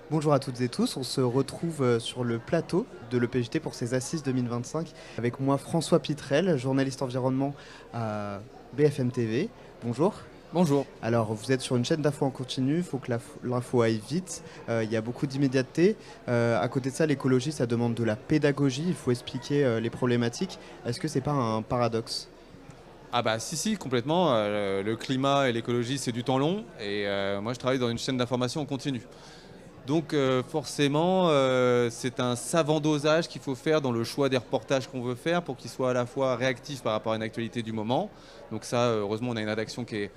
Bonjour à toutes et tous, on se retrouve sur le plateau de l'EPJT pour ces assises 2025 avec moi François Pitrel, journaliste environnement à BFM TV. Bonjour. Bonjour. Alors vous êtes sur une chaîne d'infos en continu, il faut que l'info aille vite, il y a beaucoup d'immédiateté. À côté de ça, l'écologie, ça demande de la pédagogie, il faut expliquer les problématiques. Est-ce que c'est pas un paradoxe? Ah bah si complètement. Le climat et l'écologie c'est du temps long et moi je travaille dans une chaîne d'information en continu. Donc forcément c'est un savant dosage qu'il faut faire dans le choix des reportages qu'on veut faire pour qu'ils soient à la fois réactifs par rapport à une actualité du moment. Donc ça heureusement on a une rédaction qui est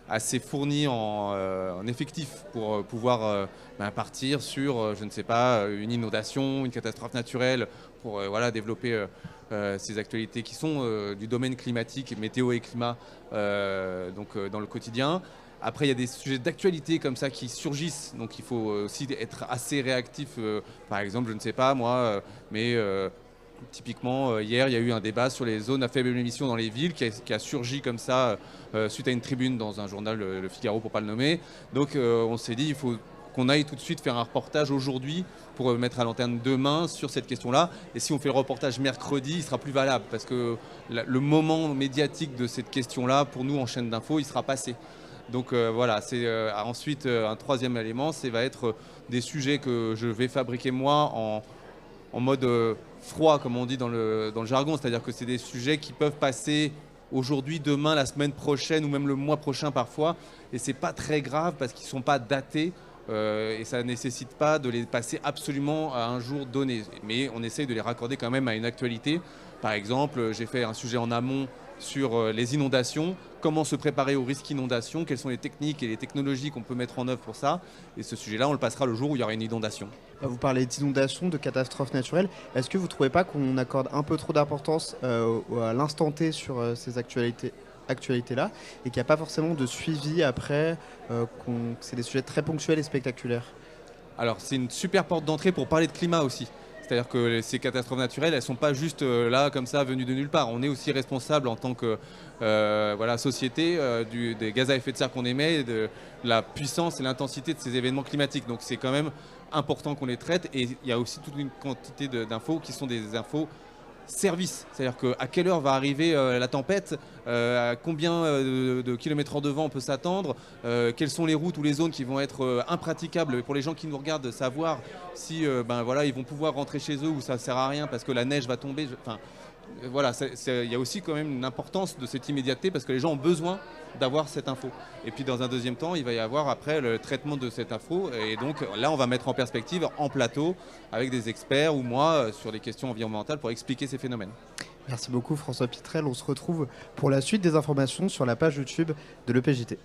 assez fournie en effectifs pour pouvoir partir sur, je ne sais pas, une inondation, une catastrophe naturelle, pour voilà, développer ces actualités qui sont du domaine climatique, météo et climat, dans le quotidien. Après, il y a des sujets d'actualité comme ça qui surgissent, donc il faut aussi être assez réactif. Par exemple, je ne sais pas moi, mais typiquement, hier, il y a eu un débat sur les zones à faible émission dans les villes qui a surgi comme ça suite à une tribune dans un journal, Le Figaro pour ne pas le nommer. Donc on s'est dit, il faut qu'on aille tout de suite faire un reportage aujourd'hui pour mettre à l'antenne demain sur cette question-là. Et si on fait le reportage mercredi, il sera plus valable parce que le moment médiatique de cette question-là, pour nous en chaîne d'info, il sera passé. Donc voilà, c'est ensuite un troisième élément, ça va être des sujets que je vais fabriquer moi en mode froid, comme on dit dans le jargon. C'est-à-dire que c'est des sujets qui peuvent passer aujourd'hui, demain, la semaine prochaine ou même le mois prochain parfois. Et c'est pas très grave parce qu'ils ne sont pas datés. Et ça ne nécessite pas de les passer absolument à un jour donné. Mais on essaye de les raccorder quand même à une actualité. Par exemple, j'ai fait un sujet en amont sur les inondations, comment se préparer au risque inondation, quelles sont les techniques et les technologies qu'on peut mettre en œuvre pour ça. Et ce sujet-là, on le passera le jour où il y aura une inondation. Vous parlez d'inondations, de catastrophes naturelles. Est-ce que vous ne trouvez pas qu'on accorde un peu trop d'importance à l'instant T sur ces actualités-là et qu'il n'y a pas forcément de suivi après, que c'est des sujets très ponctuels et spectaculaires? Alors c'est une super porte d'entrée pour parler de climat aussi. C'est-à-dire que ces catastrophes naturelles, elles ne sont pas juste là comme ça, venues de nulle part. On est aussi responsable en tant que voilà, société des gaz à effet de serre qu'on émet, et de la puissance et l'intensité de ces événements climatiques. Donc c'est quand même important qu'on les traite. Et il y a aussi toute une quantité d'infos qui sont des infos service. C'est-à-dire qu'à quelle heure va arriver la tempête, à combien de kilomètres en devant on peut s'attendre, quelles sont les routes ou les zones qui vont être impraticables pour les gens qui nous regardent, de savoir si voilà, ils vont pouvoir rentrer chez eux ou ça ne sert à rien parce que la neige va tomber. Enfin, voilà, il y a aussi quand même une importance de cette immédiateté parce que les gens ont besoin d'avoir cette info. Et puis dans un deuxième temps, il va y avoir après le traitement de cette info. Et donc là, on va mettre en perspective, en plateau, avec des experts ou moi, sur les questions environnementales pour expliquer ces phénomènes. Merci beaucoup François Pitrel. On se retrouve pour la suite des informations sur la page YouTube de l'EPJT.